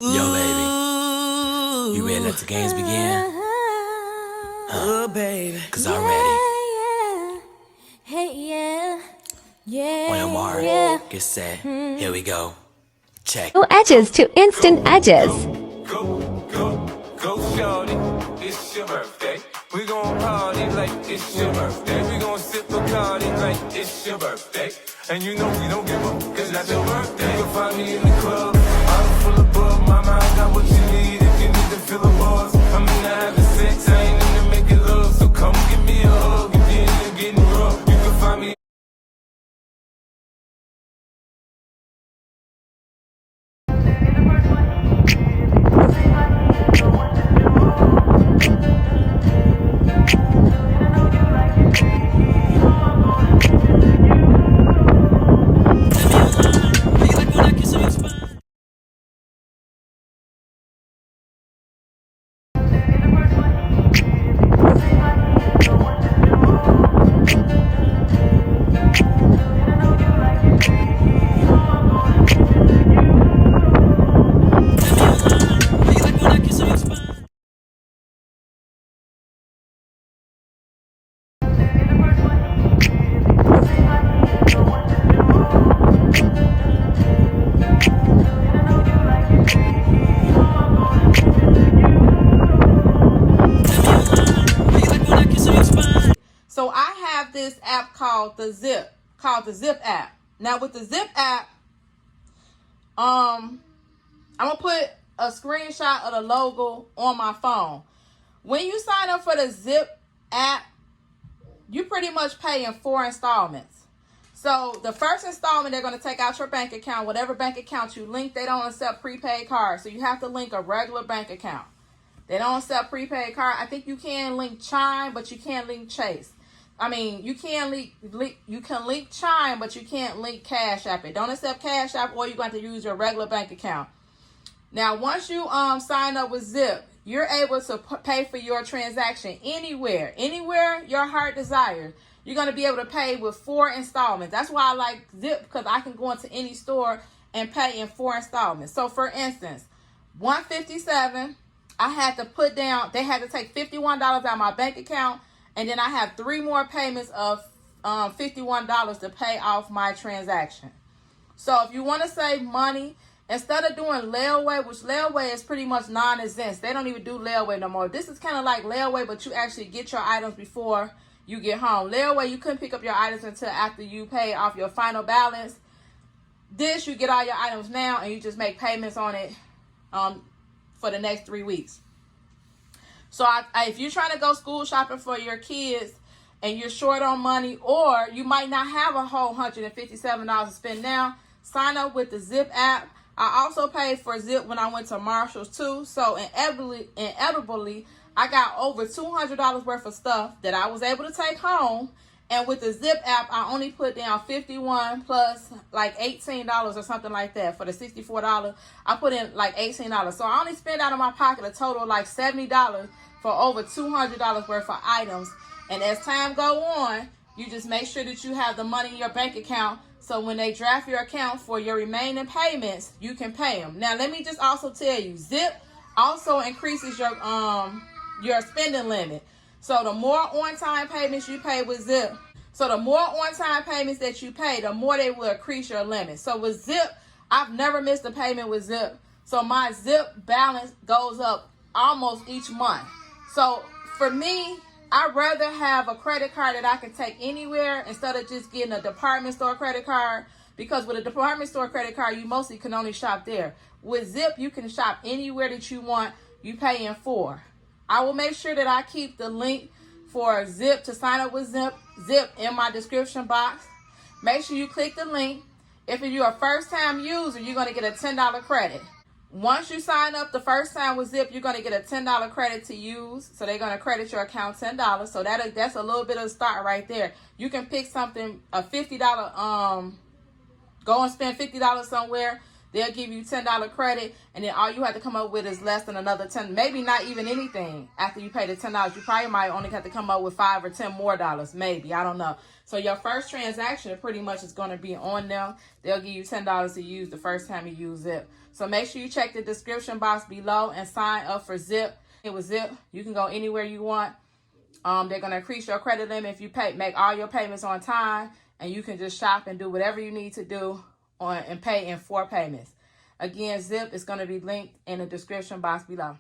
Yo, baby, you ready to let the games begin? Baby. Cause I'm ready. On your mark, get set, here we go. Check. No edges to instant edges. Go, shorty, it's your birthday. We gon' party like it's your birthday. We gon' sip Bacardi like it's your birthday. And you know we don't give up, cause that's your birthday. You can find me in the club, I'm full of bug. Mama, I got what you need if you need to fill the bars. I'm into having sex, I ain't into making love. So come give me a hug if you're into getting rough. You can find me. So I have this app called the Zip app. Now with the Zip app, I'm gonna put a screenshot of the logo on my phone. When you sign up for the Zip app, you pretty much pay in 4 installments. So the first installment, they're going to take out your bank account, whatever bank account you link. They don't accept prepaid cards, so you have to link a regular bank account. They don't accept prepaid card. I think you can link Chime, but you can't link Chase. I mean, you can link Chime, but you can't link Cash App. It don't accept Cash App, or you're going to use your regular bank account. Now, once you sign up with Zip, you're able to pay for your transaction anywhere your heart desires. You're going to be able to pay with 4 installments. That's why I like Zip, because I can go into any store and pay in 4 installments. So, for instance, $157, I had to put down, they had to take $51 out of my bank account, and then I have 3 more payments of $51 to pay off my transaction. So if you want to save money, instead of doing layaway, which layaway is pretty much non-exempt, they don't even do layaway no more. This is kind of like layaway, but you actually get your items before you get home. Layaway, you couldn't pick up your items until after you pay off your final balance. This, you get all your items now, and you just make payments on it for the next 3 weeks. So if you're trying to go school shopping for your kids and you're short on money, or you might not have a whole $157 to spend now, sign up with the Zip app. I also paid for Zip when I went to Marshall's too. So inevitably, I got over $200 worth of stuff that I was able to take home. And with the Zip app, I only put down $51 plus like $18 or something like that. For the $64, I put in like $18. So I only spent out of my pocket a total of like $70 for over $200 worth of items. And as time go on, you just make sure that you have the money in your bank account, so when they draft your account for your remaining payments, you can pay them. Now, let me just also tell you, Zip also increases your spending limit. So the more on-time payments you pay with Zip, so the more on-time payments that you pay, the more they will increase your limit. So with Zip, I've never missed a payment with Zip. So my Zip balance goes up almost each month. So for me, I'd rather have a credit card that I can take anywhere instead of just getting a department store credit card, because with a department store credit card, you mostly can only shop there. With Zip, you can shop anywhere that you want. You pay in 4. I will make sure that I keep the link for Zip to sign up with Zip in my description box. Make sure you click the link. If you're a first-time user, you're going to get a $10 credit. Once you sign up the first time with Zip, you're going to get a $10 credit to use. So they're going to credit your account $10. So that's a little bit of a start right there. You can pick something, a $50, go and spend $50 somewhere. They'll give you $10 credit, and then all you have to come up with is less than another $10, maybe not even anything. After you pay the $10, you probably might only have to come up with $5 or $10 more, maybe. I don't know. So your first transaction pretty much is going to be on them. They'll give you $10 to use the first time you use Zip. So make sure you check the description box below and sign up for Zip. With Zip, you can go anywhere you want. They're going to increase your credit limit if you make all your payments on time, and you can just shop and do whatever you need to do and pay in 4 payments. Again, Zip is going to be linked in the description box below.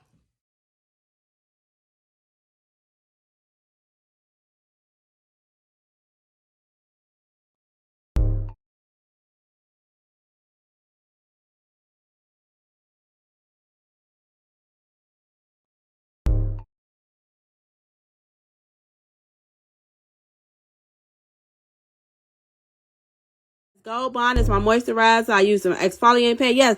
Gold Bond is my moisturizer. I use some exfoliating pad. Yes,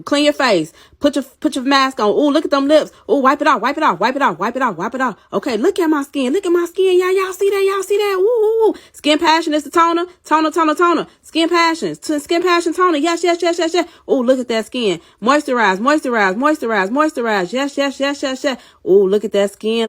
clean your face. Put your mask on. Oh, look at them lips. Oh, wipe it off, wipe it off, wipe it off, wipe it off, wipe it off. Okay, look at my skin. Look at my skin. Y'all see that? Y'all see that? Ooh, ooh, ooh. Skin Passion is the toner. Toner. Skin Passion. Skin Passion toner. Yes. Oh, look at that skin. Moisturize. Yes. Oh, look at that skin.